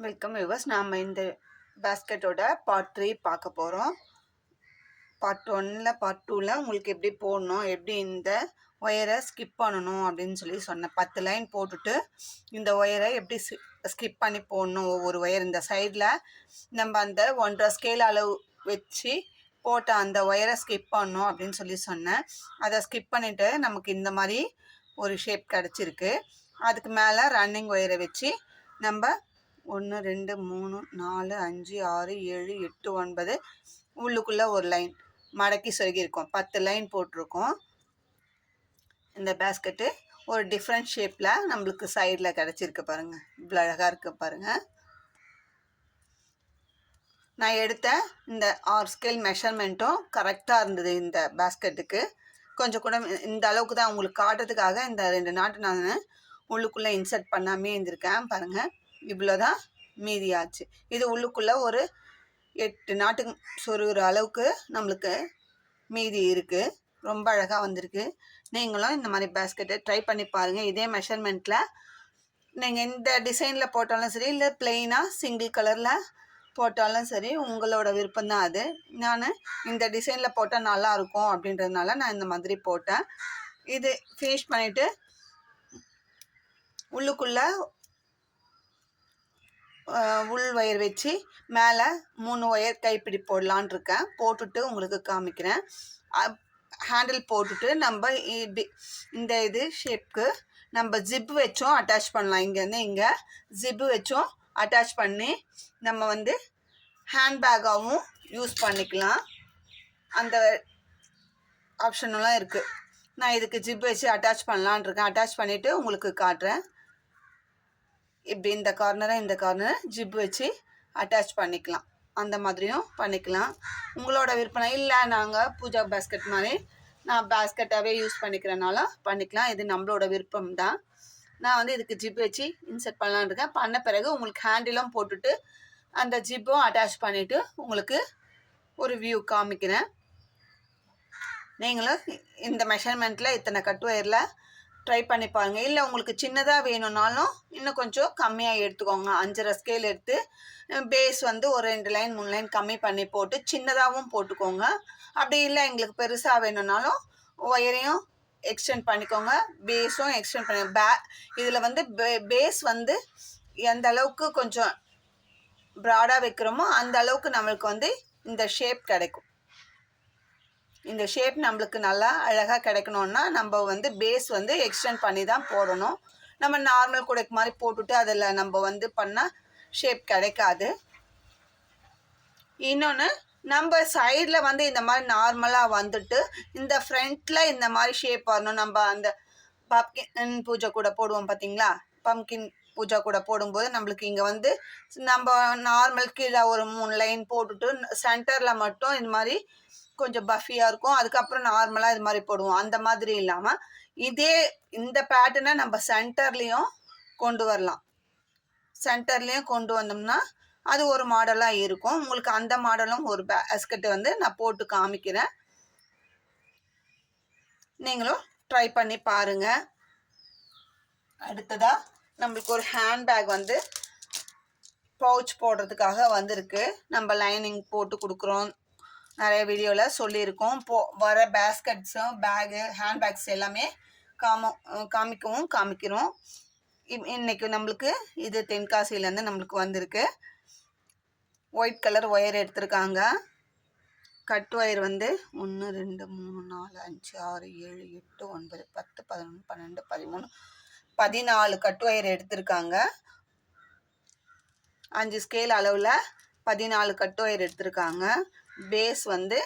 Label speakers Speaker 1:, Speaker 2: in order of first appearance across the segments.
Speaker 1: Welcome viewers. நாம் இந்த பேஸ்கெட்டோட part 3 பார்க்க போகிறோம். பார்ட் 1ல் பார்ட் 2ல் உங்களுக்கு எப்படி போடணும், எப்படி இந்த ஒயரை ஸ்கிப் பண்ணணும் அப்படின்னு சொன்னேன். 10 லைன் போட்டுட்டு இந்த ஒயரை எப்படி ஸ்கிப் பண்ணி போடணும். ஒவ்வொரு ஒயர் இந்த சைடில் நம்ம அந்த 1.5 ஸ்கேல் அளவு வச்சு போட்ட அந்த ஒயரை ஸ்கிப் பண்ணணும் அப்படின்னு சொன்னேன். அதை ஸ்கிப் பண்ணிவிட்டு நமக்கு இந்த மாதிரி ஒரு ஷேப் கிடச்சிருக்கு. அதுக்கு மேலே ரன்னிங் ஒயரை வச்சு நம்ம 1 2 3 4 5 6 7 8 9 உள்ளுக்குள்ளே ஒரு லைன் மடக்கி சொருகியிருக்கோம். 10 லைன் போட்டிருக்கோம். இந்த பேஸ்கெட்டு ஒரு டிஃப்ரெண்ட் ஷேப்பில் நம்மளுக்கு சைடில் கிடச்சிருக்கு பாருங்கள். இவ்வளோ அழகாக இருக்குது பாருங்கள். நான் எடுத்த இந்த 6 ஸ்கேல் மெஷர்மெண்ட்டும் கரெக்டாக இருந்தது இந்த பேஸ்கெட்டுக்கு. கொஞ்சம் கூட இந்த அளவுக்கு தான் உங்களுக்கு காட்டுறதுக்காக இந்த 2 நாட்டு நான் உள்ளுக்குள்ளே இன்சர்ட் பண்ணாமே இருந்திருக்கேன் பாருங்கள். இவ்வளோதான் மீதியாச்சு. இது உள்ளுக்குள்ளே ஒரு 8 நாட்டு சொருகிற அளவுக்கு நம்மளுக்கு மீதி இருக்குது. ரொம்ப அழகாக வந்திருக்கு. நீங்களும் இந்த மாதிரி பேஸ்கெட்டை ட்ரை பண்ணி பாருங்கள். இதே மெஷர்மெண்ட்டில் நீங்கள் இந்த டிசைனில் போட்டாலும் சரி, இல்லை ப்ளெயினாக சிங்கிள் கலரில் போட்டாலும் சரி, உங்களோட விருப்பம்தான் அது. நான் இந்த டிசைனில் போட்டால் நல்லாயிருக்கும் அப்படின்றதுனால நான் இந்த மாதிரி போட்டேன். இது ஃபினிஷ் பண்ணிவிட்டு உள்ளுக்குள்ளே உள் ஒயர் வச்சு மேலே 3 ஒயர் கைப்பிடி போடலான் இருக்கேன். போட்டுட்டு உங்களுக்கு காமிக்கிறேன். ஹேண்டில் போட்டுட்டு நம்ம இந்த இது ஷேப்க்கு நம்ம ஜிப்பு வச்சும் அட்டாச் பண்ணலாம். இங்கேருந்து இங்கே ஜிப்பு வச்சும் அட்டாச் பண்ணி நம்ம ஹேண்ட்பேக்காகவும் யூஸ் பண்ணிக்கலாம். அந்த ஆப்ஷனெலாம் இருக்குது. நான் இதுக்கு ஜிப்பு வச்சு அட்டாச் பண்ணலான் இருக்கேன். அட்டாச் பண்ணிவிட்டு உங்களுக்கு காட்டுறேன். இப்படி இந்த கார்னரை ஜிப் வச்சு அட்டாச் பண்ணிக்கலாம். அந்த மாதிரியும் பண்ணிக்கலாம். உங்களோட விருப்பம். இல்லை நாங்கள் பூஜா பேஸ்கெட் மாதிரி நான் பேஸ்கெட்டாகவே யூஸ் பண்ணிக்கிறனால பண்ணிக்கலாம். இது நம்மளோட விருப்பம் தான். நான் இதுக்கு ஜிப் வச்சு இன்சர்ட் பண்ணலான்னு இருக்கேன். பண்ண பிறகு உங்களுக்கு ஹேண்டிலும் போட்டுட்டு அந்த ஜிப்பும் அட்டாச் பண்ணிவிட்டு உங்களுக்கு ஒரு வியூ காமிக்கிறேன். நீங்களும் இந்த மெஷர்மெண்ட்டில் இத்தனை கட் ஒயரில் ட்ரை பண்ணி பாருங்கள். இல்லை உங்களுக்கு சின்னதாக வேணும்னாலும் இன்னும் கொஞ்சம் கம்மியாக எடுத்துக்கோங்க. 5.5 ஸ்கேல் எடுத்து பேஸ் ஒரு 2 லைன் 3 லைன் கம்மி பண்ணி போட்டு சின்னதாகவும் போட்டுக்கோங்க. அப்படி இல்லை எங்களுக்கு பெருசாக வேணும்னாலும் ஒயரையும் எக்ஸ்டெண்ட் பண்ணிக்கோங்க, பேஸும் எக்ஸ்டெண்ட் பண்ணி இதில் பேஸ் எந்த அளவுக்கு கொஞ்சம் ப்ராடாக வைக்கிறோமோ அந்த அளவுக்கு நம்மளுக்கு இந்த ஷேப் கிடைக்கும். இந்த ஷேப் நம்மளுக்கு நல்லா அழகாக கிடைக்கணுன்னா நம்ம பேஸ் எக்ஸ்டெண்ட் பண்ணி தான் போடணும். நம்ம நார்மல் கூடைக்கு மாதிரி போட்டுட்டு அதில் நம்ம பண்ணால் ஷேப் கிடைக்காது. இன்னொன்று, நம்ம சைடில் இந்த மாதிரி நார்மலாக வந்துட்டு இந்த ஃப்ரண்ட்டில் இந்த மாதிரி ஷேப் வரணும். நம்ம அந்த பம்கின் பூஜை கூட போடுவோம் பார்த்தீங்களா? பம்கின் பூஜா கூட போடும்போது நம்மளுக்கு இங்கே நம்ம நார்மல் கீழே ஒரு 3 லைன் போட்டுட்டு சென்டரில் மட்டும் இந்த மாதிரி கொஞ்சம் பஃபியாக இருக்கும். அதுக்கப்புறம் நார்மலாக இது மாதிரி போடுவோம். அந்த மாதிரி இல்லாமல் இந்த பேட்டர்னை நம்ம சென்டர்லேயும் கொண்டு வரலாம். சென்டர்லேயும் கொண்டு வந்தோம்னா அது ஒரு மாடலாக இருக்கும். உங்களுக்கு அந்த மாடலும் ஒரு பேஸ்கெட்டு நான் போட்டு காமிக்கிறேன். நீங்களும் ட்ரை பண்ணி பாருங்கள். அடுத்ததாக நம்மளுக்கு ஒரு ஹேண்ட்பேக் பவுச் போடுறதுக்காக வந்திருக்கு. நம்ம லைனிங் போட்டு கொடுக்குறோம். நிறைய வீடியோவில் சொல்லியிருக்கோம். வர பேஸ்கெட்ஸும் பேகு ஹேண்ட்பேக்ஸ் எல்லாமே காமிக்கிறோம். இன்றைக்கி நம்மளுக்கு இது தென்காசியிலேருந்து நம்மளுக்கு வந்திருக்கு. ஒயிட் கலர் ஒயர் எடுத்திருக்காங்க. கட் ஒயர் 1 2 3 4 5 6 7 8 9 10 11 12 13 14 கட் ஒயர் எடுத்திருக்காங்க. 5 ஸ்கேல் அளவில் 14 கட் ஒயர் எடுத்திருக்காங்க. பேஸ் 1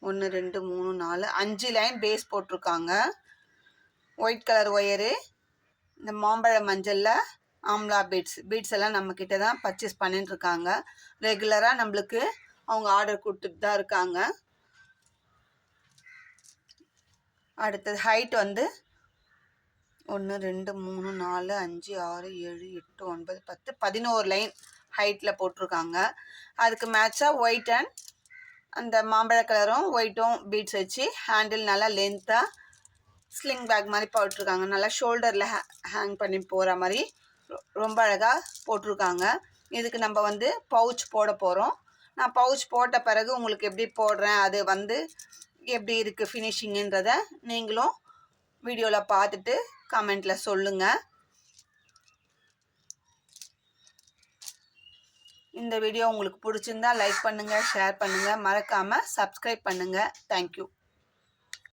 Speaker 1: 2 3 4 5 லைன் பேஸ் போட்டிருக்காங்க. ஒயிட் கலர் ஒயரு, இந்த மாம்பழ மஞ்சளில் ஆம்லா பீட்ஸ் எல்லாம் நம்மக்கிட்ட தான் பர்ச்சேஸ் பண்ணிட்டு இருக்காங்க. ரெகுலராக நம்மளுக்கு அவங்க ஆர்டர் கொடுத்துட்டு தான் இருக்காங்க. அடுத்தது ஹைட் 1 2 3 4 5 6 7 8 9 10 11 லைன் ஹைட்டில் போட்டிருக்காங்க. அதுக்கு மேட்சாக ஒயிட் அண்ட் அந்த மாம்பழ கலரும் ஒயிட்டும் பீட்ஸ் வச்சு ஹேண்டில் நல்லா லென்த்தாக ஸ்லிங் பேக் மாதிரி போட்டிருக்காங்க. நல்லா ஷோல்டரில் ஹேங் பண்ணி போகிற மாதிரி ரொம்ப அழகாக போட்டிருக்காங்க. இதுக்கு நம்ம வந்து பவுச் போட போகிறோம். நான் பவுச் போட்ட பிறகு உங்களுக்கு எப்படி போடுறேன், அது வந்து எப்படி இருக்குது ஃபினிஷிங்குன்றதை நீங்களும் வீடியோவில் பார்த்துட்டு கமெண்ட்டில் சொல்லுங்கள். இந்த வீடியோ உங்களுக்கு பிடிச்சிருந்தா லைக் பண்ணுங்கள், ஷேர் பண்ணுங்கள், மறக்காமல் சப்ஸ்கிரைப் பண்ணுங்கள். தேங்க்யூ.